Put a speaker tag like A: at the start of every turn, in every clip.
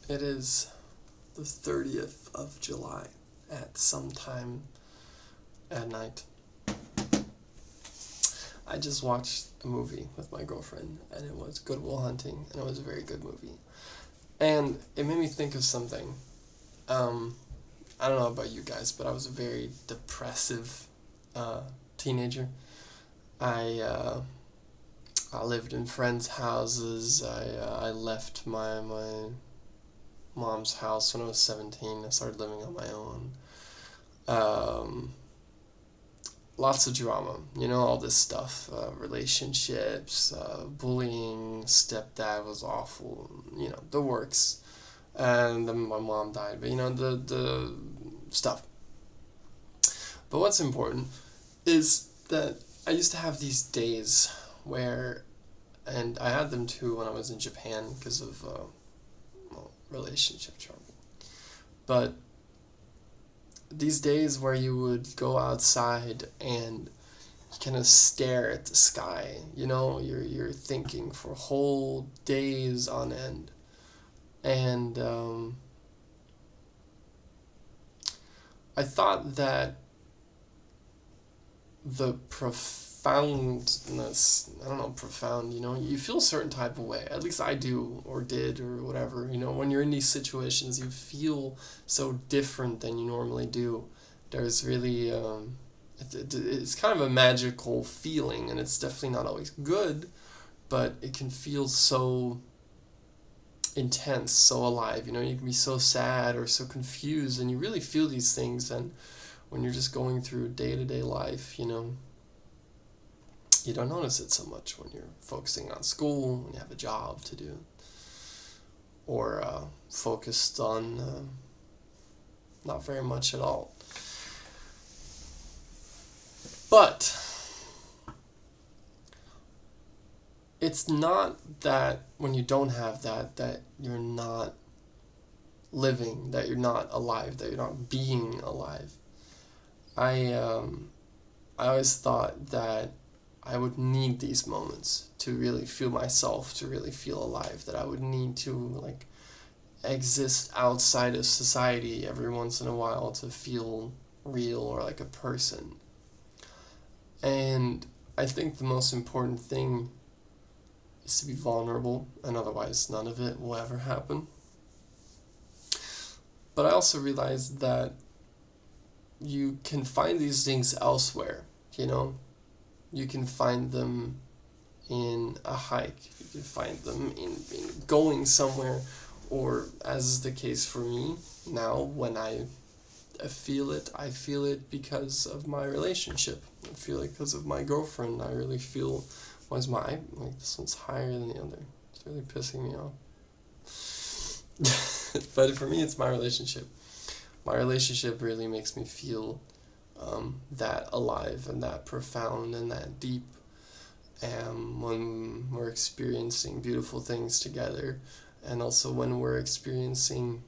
A: It is the 30th of July at some time at night. I just watched a movie with my girlfriend, and it was Good Will Hunting, and it was a very good movie. And it made me think of something. Um, I don't know about you guys, but I was a very depressive teenager. I I lived in friends' houses. I left my mom's house when I was 17. I started living on my own. Um, Lots of drama, all this stuff, relationships, bullying, stepdad was awful, the works. And then my mom died, but the stuff. But what's important is that I used to have these days where, and I had them too when I was in Japan because of relationship trouble. But these days where you would go outside and kind of stare at the sky, you're thinking for whole days on end, and I thought that the profoundness, I don't know, profound, you feel a certain type of way. At least I do, or did, or whatever. When you're in these situations, you feel so different than you normally do. There's really, it's kind of a magical feeling, and it's definitely not always good, but it can feel so intense, so alive. You can be so sad or so confused, and you really feel these things. And when you're just going through day-to-day life, you don't notice it so much when you're focusing on school, when you have a job to do, or focused on not very much at all. But it's not that when you don't have that you're not living, that you're not alive, that you're not being alive. I always thought that I would need these moments to really feel myself, to really feel alive, that I would need to exist outside of society every once in a while to feel real or like a person. And I think the most important thing is to be vulnerable, and otherwise none of it will ever happen. But I also realized that you can find these things elsewhere, You can find them in a hike, you can find them in going somewhere, or as is the case for me now, when I feel it because of my relationship. I feel it because of my girlfriend. I really feel, this one's higher than the other. It's really pissing me off. But for me, it's my relationship. My relationship really makes me feel that alive and that profound and that deep. And when we're experiencing beautiful things together, and also when we're experiencing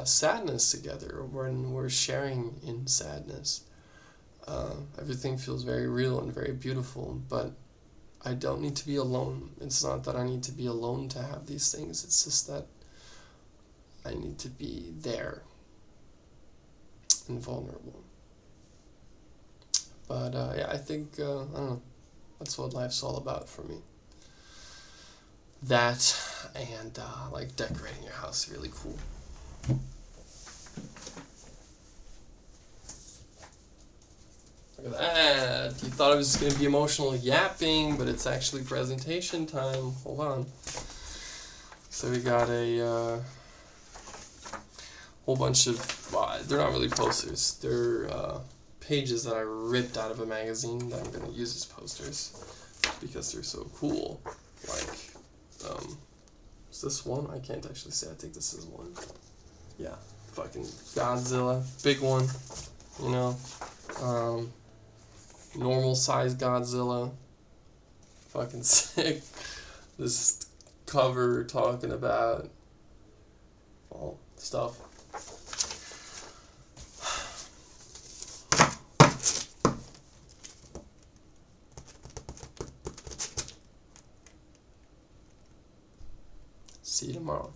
A: sadness together, or when we're sharing in sadness, everything feels very real and very beautiful. But I don't need to be alone. It's not that I need to be alone to have these things. It's just that I need to be there and vulnerable. But yeah, I think, I don't know, that's what life's all about for me. That, and decorating your house really cool. Look at that. You thought it was going to be emotional yapping, but it's actually presentation time. Hold on. So we got a whole bunch of, they're not really posters. They're pages that I ripped out of a magazine that I'm going to use as posters because they're so cool. Is this one? I can't actually say. I think this is one. Yeah, fucking Godzilla. Big one, normal size Godzilla. Fucking sick. This cover talking about all stuff. See you tomorrow.